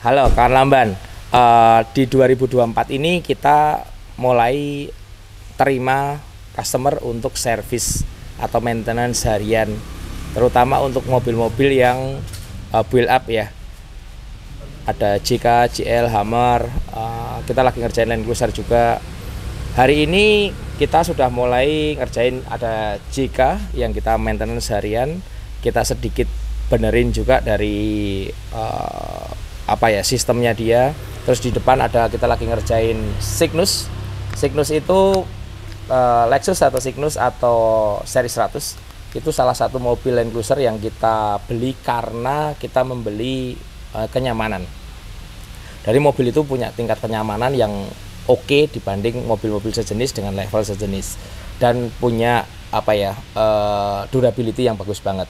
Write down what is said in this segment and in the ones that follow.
Halo Kak Lamban. Di 2024 ini kita mulai terima customer untuk servis atau maintenance harian, terutama untuk mobil-mobil yang build up ya. Ada JK, JL, Hammer, kita lagi ngerjain Land Cruiser juga. Hari ini kita sudah mulai ngerjain ada JK yang kita maintenance harian. Kita sedikit benerin juga dari sistemnya dia. Terus di depan ada kita lagi ngerjain Cygnus. Cygnus itu Lexus atau Cygnus atau seri 100. Itu salah satu mobil Land Cruiser yang kita beli karena kita membeli kenyamanan. Dari mobil itu punya tingkat kenyamanan yang oke dibanding mobil-mobil sejenis dengan level sejenis, dan punya durability yang bagus banget.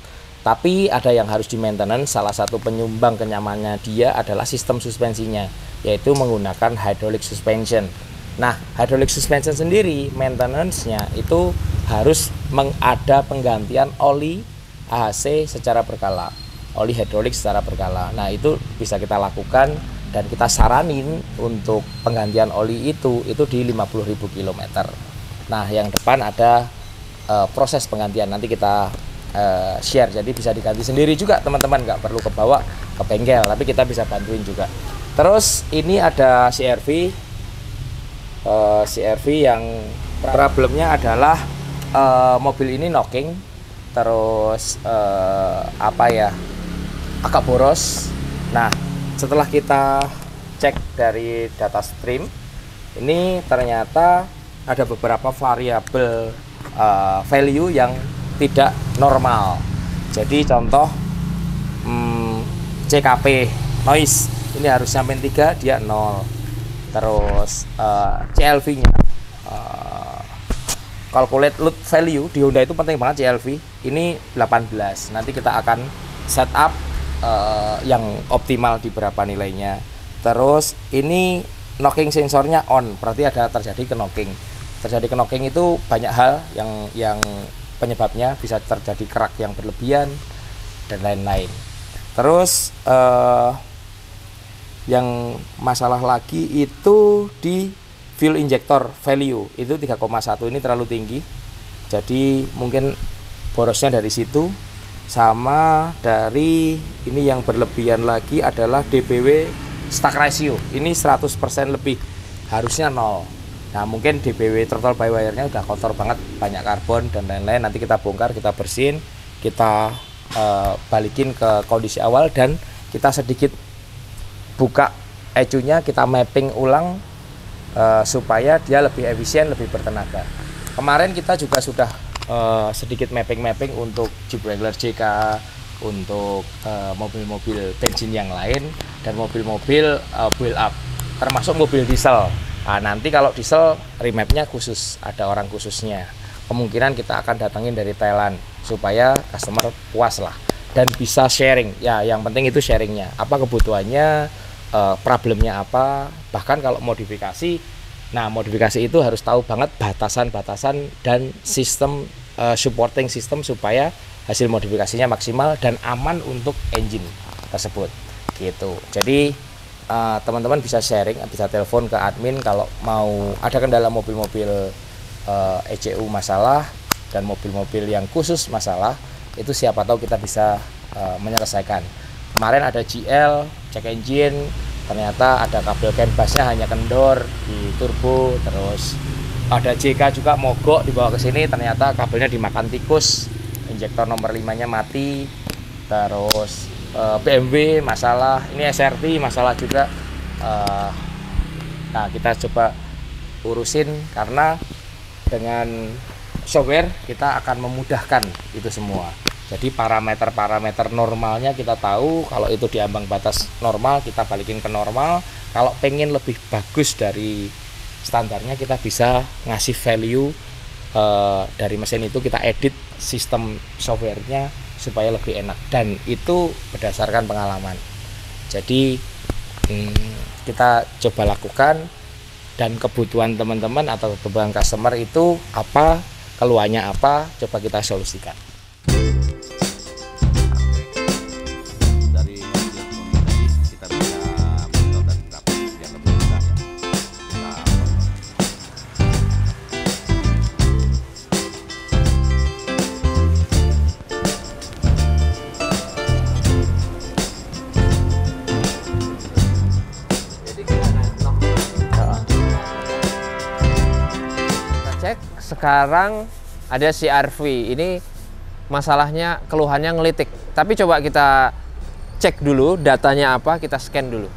Tapi ada yang harus di maintenance. Salah satu penyumbang kenyamanannya dia adalah sistem suspensinya, yaitu menggunakan hydraulic suspension. Nah, hydraulic suspension sendiri maintenance-nya itu harus ada penggantian oli AHC secara berkala, oli hidrolik secara berkala. Nah, itu bisa kita lakukan dan kita saranin untuk penggantian oli itu di 50.000 km. Nah, yang depan ada proses penggantian, nanti kita share, jadi bisa diganti sendiri juga teman-teman, nggak perlu kebawa ke bengkel, tapi kita bisa bantuin juga. Terus ini ada CRV yang problemnya adalah mobil ini knocking, terus agak boros. Nah, setelah kita cek dari data stream ini, ternyata ada beberapa variabel value yang tidak normal. Jadi contoh CKP noise ini harus sampai 3, dia 0. Terus CLV nya calculate load value di Honda itu penting banget. CLV ini 18. Nanti kita akan setup yang optimal di berapa nilainya. Terus ini knocking sensornya on, berarti ada terjadi knocking itu banyak hal yang penyebabnya, bisa terjadi kerak yang berlebihan dan lain-lain. Terus yang masalah lagi itu di fuel injector value itu 3,1, ini terlalu tinggi. Jadi mungkin borosnya dari situ. Sama dari ini yang berlebihan lagi adalah DBW stack ratio. Ini 100% lebih, harusnya 0. Nah, mungkin DBW throttle by wire-nya udah kotor banget, banyak karbon dan lain-lain. Nanti kita bongkar, kita bersihin, kita balikin ke kondisi awal, dan kita sedikit buka ECU-nya, kita mapping ulang supaya dia lebih efisien, lebih bertenaga. Kemarin kita juga sudah sedikit mapping untuk Jeep Wrangler JK, untuk mobil-mobil bensin yang lain, dan mobil-mobil build up, termasuk mobil diesel. Nah, nanti kalau diesel remapnya khusus, ada orang khususnya. Kemungkinan kita akan datangin dari Thailand supaya customer puas lah dan bisa sharing. Ya, yang penting itu sharingnya. Apa kebutuhannya, problemnya apa. Bahkan kalau modifikasi, nah modifikasi itu harus tahu banget batasan-batasan dan sistem supporting system supaya hasil modifikasinya maksimal dan aman untuk engine tersebut. Gitu. Jadi teman-teman bisa sharing, bisa telepon ke admin kalau mau ada kendala mobil-mobil ECU masalah dan mobil-mobil yang khusus masalah, itu siapa tahu kita bisa menyelesaikan. Kemarin ada GL cek engine, ternyata ada kabel CAN busnya hanya kendor di turbo. Terus ada JK juga mogok dibawa ke sini, ternyata kabelnya dimakan tikus, injektor nomor 5-nya mati. Terus BMW masalah, ini SRT masalah juga. Nah, kita coba urusin, karena dengan software kita akan memudahkan itu semua. Jadi parameter-parameter normalnya kita tahu, kalau itu di ambang batas normal kita balikin ke normal. Kalau pengen lebih bagus dari standarnya, kita bisa ngasih value dari mesin itu, kita edit sistem softwarenya supaya lebih enak, dan itu berdasarkan pengalaman. Jadi kita coba lakukan, dan kebutuhan teman-teman atau kebutuhan customer itu apa, keluhannya apa, coba kita solusikan. Dari hasil tadi kita bisa sekarang ada CR-V. Ini masalahnya keluhannya ngelitik. Tapi coba kita cek dulu datanya apa, kita scan dulu.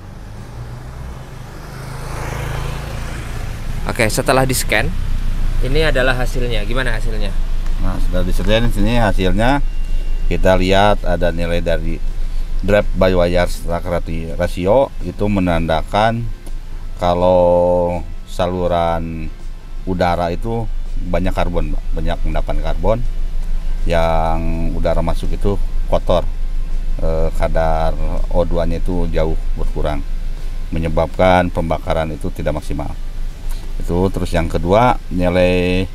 Oke, setelah di-scan, ini adalah hasilnya. Gimana hasilnya? Nah, sudah di sini hasilnya. Kita lihat ada nilai dari drive by wire stroke ratio, itu menandakan kalau saluran udara itu banyak karbon, banyak endapan karbon. Yang udara masuk itu kotor, kadar O2-nya itu jauh berkurang, menyebabkan pembakaran itu tidak maksimal. Itu terus yang kedua, nilai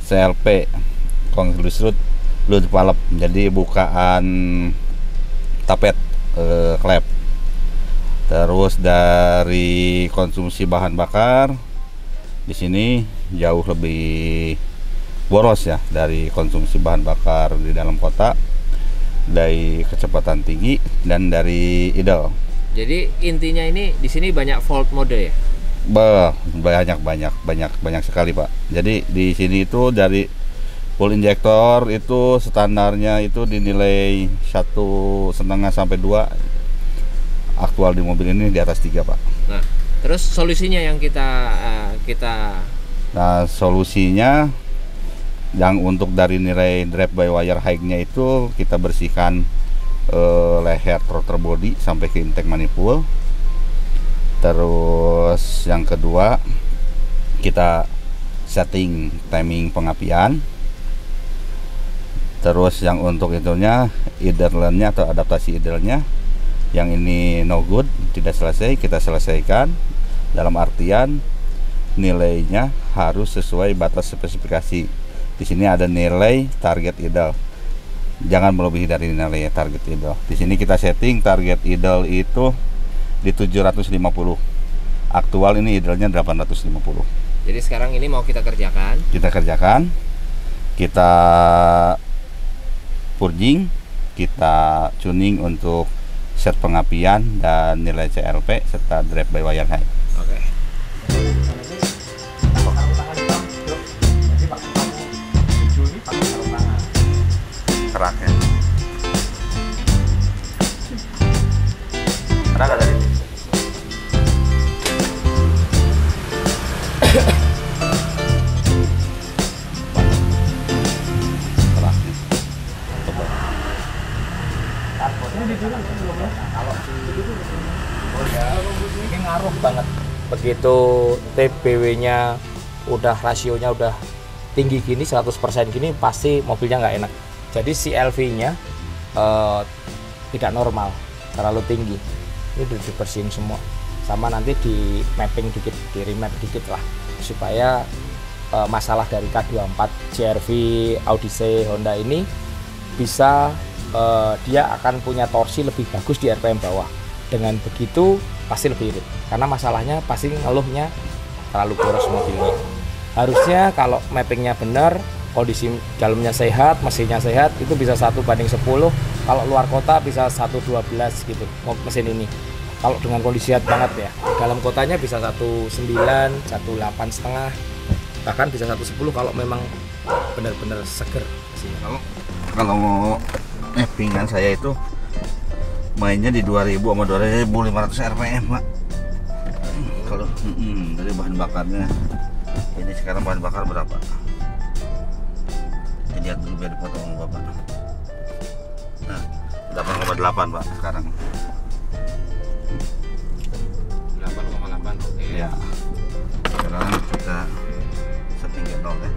CLP conclusive fluid valve, jadi bukaan tapet klep. Terus dari konsumsi bahan bakar di sini jauh lebih boros ya dari konsumsi bahan bakar di dalam kota, dari kecepatan tinggi dan dari idle. Jadi intinya ini di sini banyak fault mode ya? Banyak sekali Pak. Jadi di sini itu dari full injektor itu standarnya itu dinilai 1,5 sampai 2. Aktual di mobil ini di atas 3 Pak. Nah, terus solusinya yang Nah, solusinya yang untuk dari nilai drive by wire high-nya itu kita bersihkan leher throttle body sampai ke intake manifold. Terus yang kedua, kita setting timing pengapian. Terus yang untuk itunya idle-nya atau adaptasi idle-nya, yang ini no good, tidak selesai, kita selesaikan. Dalam artian nilainya harus sesuai batas spesifikasi. Di sini ada nilai target idle, jangan melebihi dari nilai target idle. Di sini kita setting target idle itu di 750. Aktual ini idle-nya 850. Jadi sekarang ini mau kita kerjakan. Kita purging, kita tuning untuk set pengapian dan nilai CLP serta drive by wire high. Oke. Keraknya. Kerak ada di sini. Ini ngaruh banget. Begitu TBW-nya udah rasionya udah tinggi gini 100% gini, pasti mobilnya nggak enak. Jadi CLV-nya tidak normal, terlalu tinggi. Ini udah dibersihin semua, sama nanti di mapping dikit, di remap dikit lah, supaya masalah dari K24 CR-V Odyssey Honda ini bisa dia akan punya torsi lebih bagus di RPM bawah. Dengan begitu pasti lebih irit, karena masalahnya pasti ngeluhnya terlalu boros mobilnya. Harusnya kalau mappingnya benar, kondisi dalamnya sehat, mesinnya sehat, itu bisa 1/10. Kalau luar kota bisa 1/12 gitu mesin ini. Kalau dengan kondisi sehat banget ya, dalam kotanya bisa 1,9, 1,8,5, bahkan bisa 1,10 kalau memang benar-benar seger mesinnya. Kalau mau mappingan saya itu mainnya di 2000 sama 2500 RPM Pak. Kalau dari bahan bakarnya ini sekarang bahan bakar berapa? Lihat dulu biar dipotong sama Bapak. Nah, 8,8 Pak sekarang. 8,8. Oke. Ya. Sekarang kita setting ke 0 ya.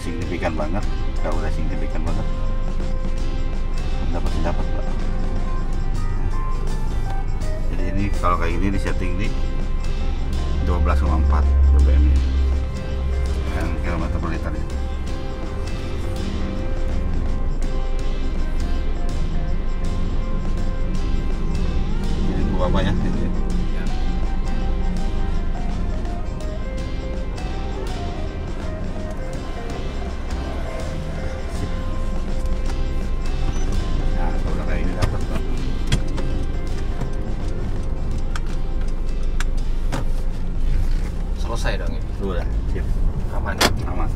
Signifikan banget, udah signifikan banget. Dapat kalau kayak gini di setting di 12,4 BBM nya yang kilometer per liter ya. Jadi gua banyak gitu ya. Nah, kalau udah kayak ini dapat tuh. Selesai dong ini. Udah, sip. Aman. Aman.